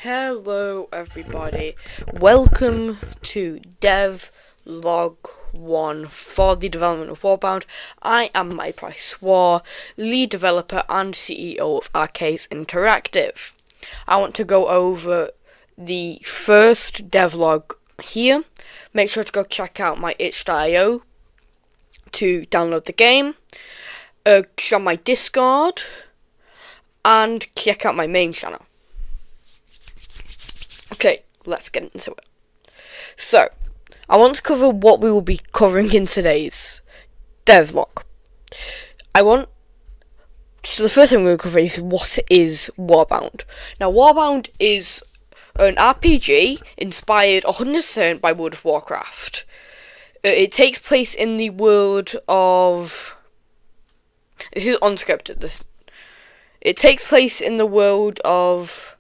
Hello everybody, welcome to Devlog 1 for the development of Warbound. I am Mike Price War, lead developer and CEO of Arcades Interactive. I want to go over the first devlog here. Make sure to go check out my itch.io to download the game, check out my Discord, and check out my main channel. Okay, let's get into it. So, I want to cover what we will be covering in today's devlog. So the first thing we're going to cover is what is Warbound. Now, Warbound is an RPG inspired 100% by World of Warcraft. It takes place in the world of... This is unscripted. It takes place in the world of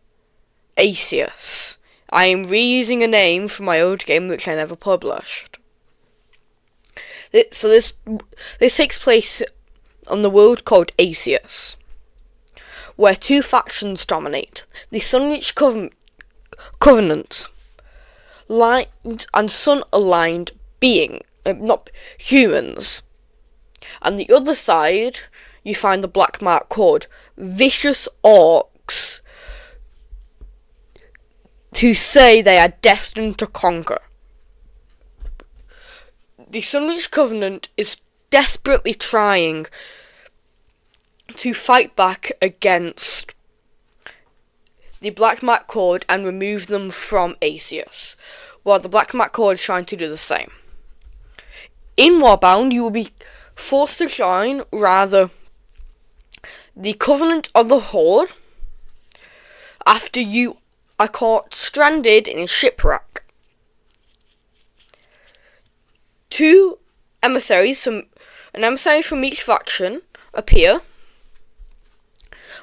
Asius. I am reusing a name from my old game which I never published. So this takes place on the world called Asius, where two factions dominate: the Sunwitch Covenant, light and sun-aligned not humans, and the other side you find the Black Mark called vicious orcs, to say they are destined to conquer. The Sunwitch Covenant is desperately trying to fight back against the Black Mark Horde and remove them from Asius, while the Black Mark Horde is trying to do the same. In Warbound, you will be forced to join the Covenant of the Horde after you are caught stranded in a shipwreck. Two emissaries, an emissary from each faction, appear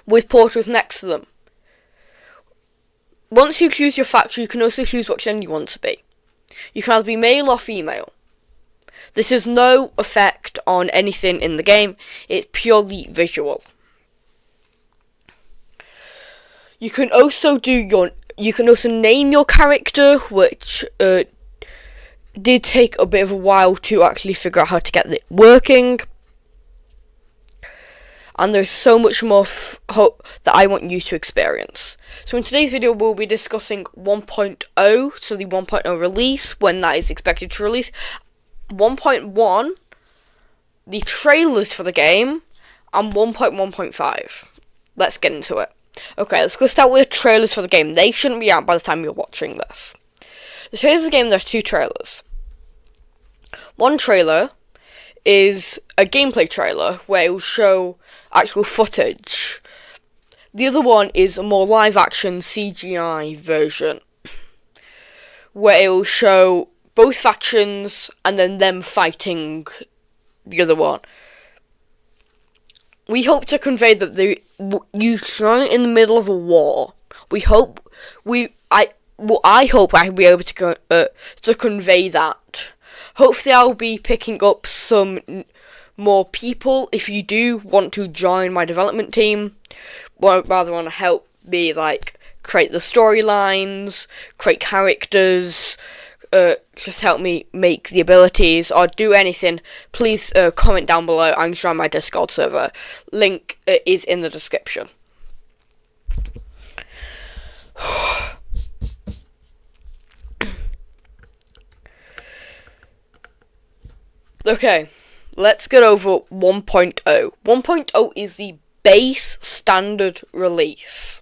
with portals next to them. Once you choose your faction, you can also choose what gender you want to be. You can either be male or female. This has no effect on anything in the game. It's purely visual. You can also name your character, which did take a bit of a while to actually figure out how to get it working. And there's so much more hope that I want you to experience. So in today's video, we'll be discussing 1.0, so the 1.0 release, when that is expected to release. 1.1, the trailers for the game, and 1.1.5. Let's get into it. Okay, let's go start with trailers for the game. They shouldn't be out by the time you're watching this. The trailers of the game, there's two trailers. One trailer is a gameplay trailer where it will show actual footage. The other one is a more live-action CGI version where it will show both factions and then them fighting the other one. We hope to convey that you join in the middle of a war. I hope I'll be able to convey that. Hopefully I'll be picking up some more people if you do want to join my development team. Rather want to help me create the storylines, create characters, just help me make the abilities or do anything. Please comment down below and join my Discord server. Link is in the description. Okay, let's get over 1.0. 1.0 is the base standard release.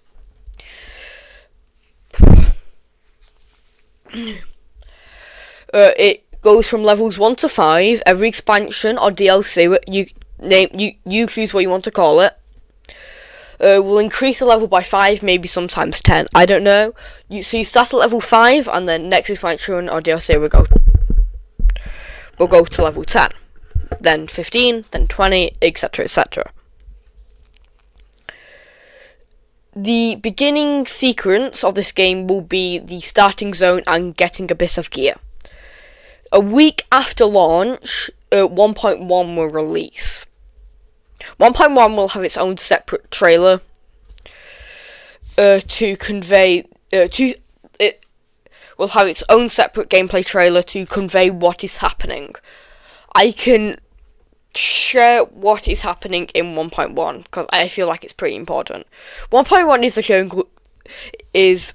It goes from levels 1 to 5. Every expansion or DLC, you choose what you want to call it, will increase the level by 5, maybe sometimes 10. I don't know. So you start at level 5, and then next expansion or DLC will go to level 10, then 15, then 20, etc., etc. The beginning sequence of this game will be the starting zone and getting a bit of gear. A week after launch, 1.1 will release. 1.1 will have its own separate trailer to convey it will have its own separate gameplay trailer to convey what is happening. I can share what is happening in 1.1 because I feel like it's pretty important. 1.1 is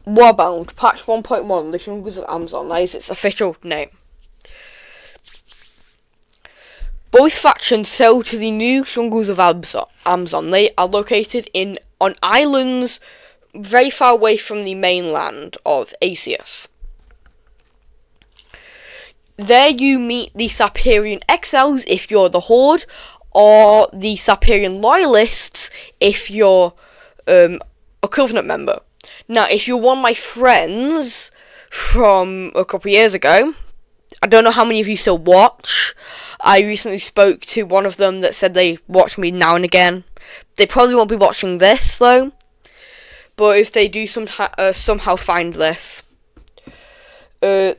Warbound, patch 1.1, the Jungles of Amazon. That is its official name. Both factions sail to the new Jungles of Amazon. They are located on islands very far away from the mainland of Asius. There you meet the Sapirian Exiles if you're the Horde, or the Sapirian Loyalists if you're a Covenant member. Now, if you're one of my friends from a couple of years ago, I don't know how many of you still watch. I recently spoke to one of them that said they watch me now and again. They probably won't be watching this, though. But if they do somehow find this, the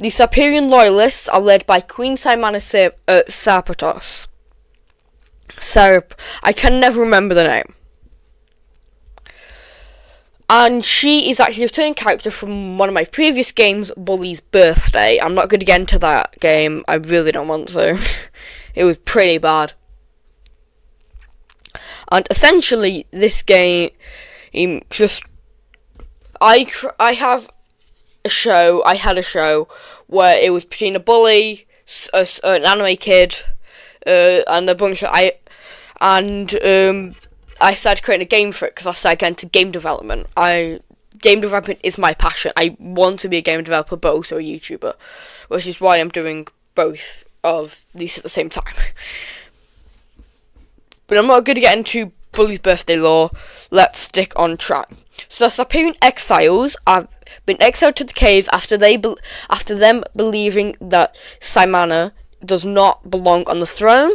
Sapirian Loyalists are led by Queen Simana Sarpatos. I can never remember the name. And she is actually a returning character from one of my previous games, Bully's Birthday. I'm not going to get into that game. I really don't want to. It was pretty bad. And essentially, this game just... I had a show where it was between a bully, an anime kid, and a bunch of... I started creating a game for it because I started getting into game development. Game development is my passion. I want to be a game developer, but also a YouTuber, which is why I'm doing both of these at the same time. But I'm not going to get into Bully's Birthday lore. Let's stick on track. So the Sapirian Exiles have been exiled to the cave after them believing that Simana does not belong on the throne.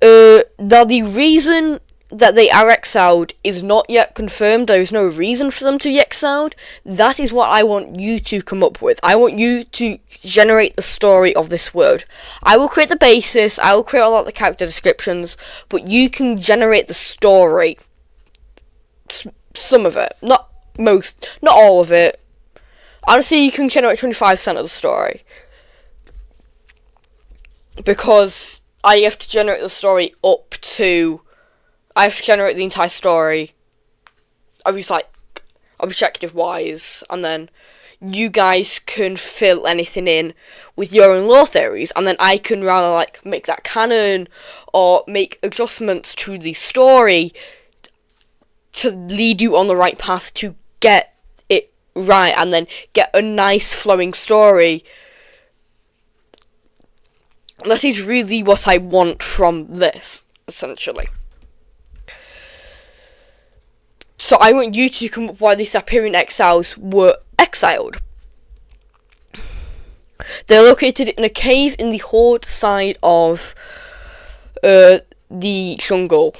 Now the reason that they are exiled is not yet confirmed. There is no reason for them to be exiled. That is what I want you to come up with. I want you to generate the story of this world. I will create the basis, I will create a lot of the character descriptions, but you can generate the story. Some of it. Not most, not all of it. Honestly, you can generate 25% of the story. Because I have to generate the story I have to generate the entire story, objective-wise, and then you guys can fill anything in with your own lore theories, and then I can rather, make that canon, or make adjustments to the story to lead you on the right path to get it right, and then get a nice flowing story. That is really what I want from this, essentially. So I want you to come up with why the Sapirian Exiles were exiled. They're located in a cave in the Horde side of the jungle.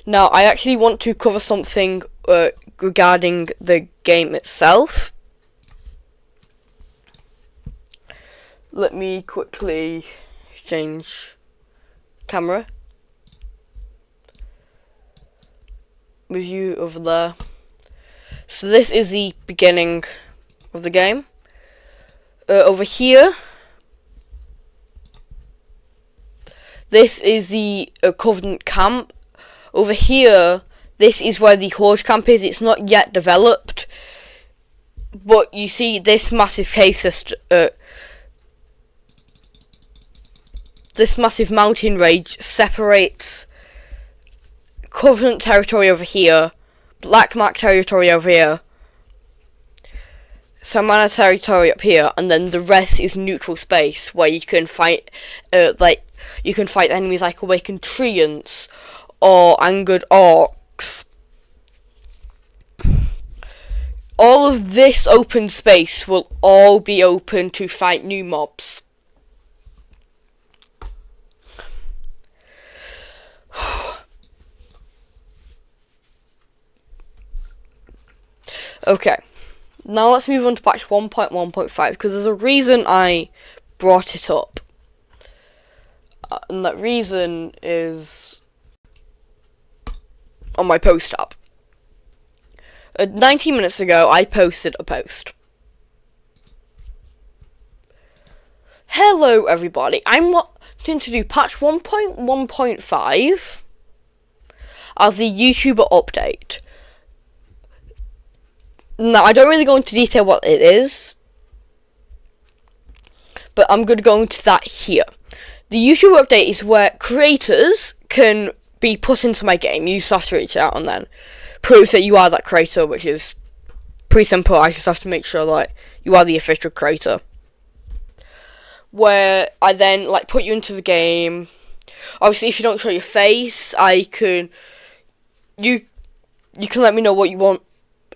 Now, I actually want to cover something regarding the game itself. Let me quickly change camera. Move you over there. So this is the beginning of the game. Over here, this is the Covenant camp. Over here, this is where the Horde camp is. It's not yet developed, but you see this massive cave system. This massive mountain range separates Covenant territory over here, Black Mark territory over here, Samana territory up here, and then the rest is neutral space where you can fight, you can fight enemies like Awakened Treants or Angered Orcs. All of this open space will all be open to fight new mobs. Okay, now let's move on to patch 1.1.5, because there's a reason I brought it up. And that reason is on my post tab. 19 minutes ago, I posted a post. Hello, everybody. I'm wanting to do patch 1.1.5 of the YouTuber update. Now, I don't really go into detail what it is, but I'm going to go into that here. The YouTuber update is where creators can be put into my game. You just have to reach out and then prove that you are that creator, which is pretty simple. I just have to make sure that you are the official creator. Where I then put you into the game. Obviously, if you don't show your face, you can let me know what you want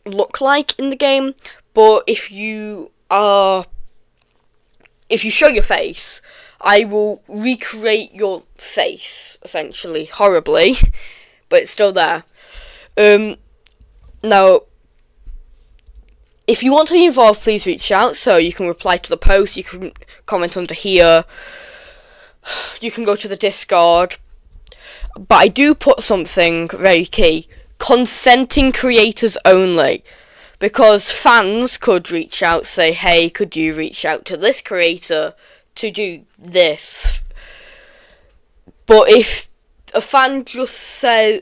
look like in the game. But if you show your face, I will recreate your face essentially horribly, but it's still there. Now, if you want to be involved, please reach out. So you can reply to the post, you can comment under here, you can go to the Discord. But I do put something very key: consenting creators only. Because fans could reach out, say, hey, could you reach out to this creator to do this? But if a fan just says,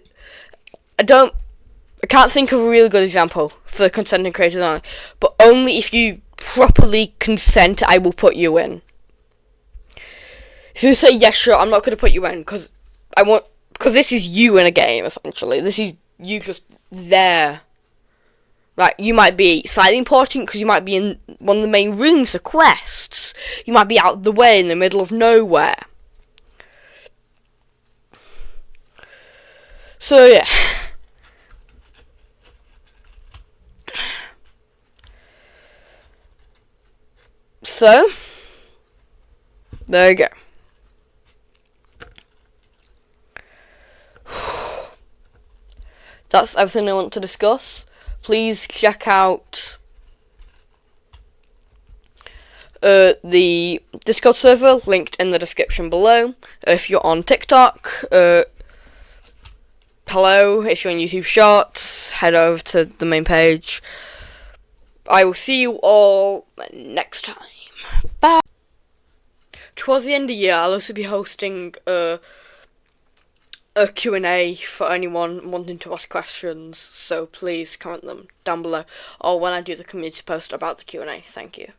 I can't think of a really good example for the consenting creators only, but only if you properly consent, I will put you in. If you say, yes, sure, I'm not going to put you in, because this is you in a game, essentially. This is you just there. Like, you might be slightly important because you might be in one of the main rooms of quests. You might be out of the way in the middle of nowhere. So, yeah. So, there you go. That's everything I want to discuss. Please check out the Discord server, linked in the description below. If you're on TikTok, hello. If you're on YouTube Shorts, head over to the main page. I will see you all next time. Bye. Towards the end of the year, I'll also be hosting a Q&A for anyone wanting to ask questions, so please comment them down below, or when I do the community post about the Q&A. Thank you.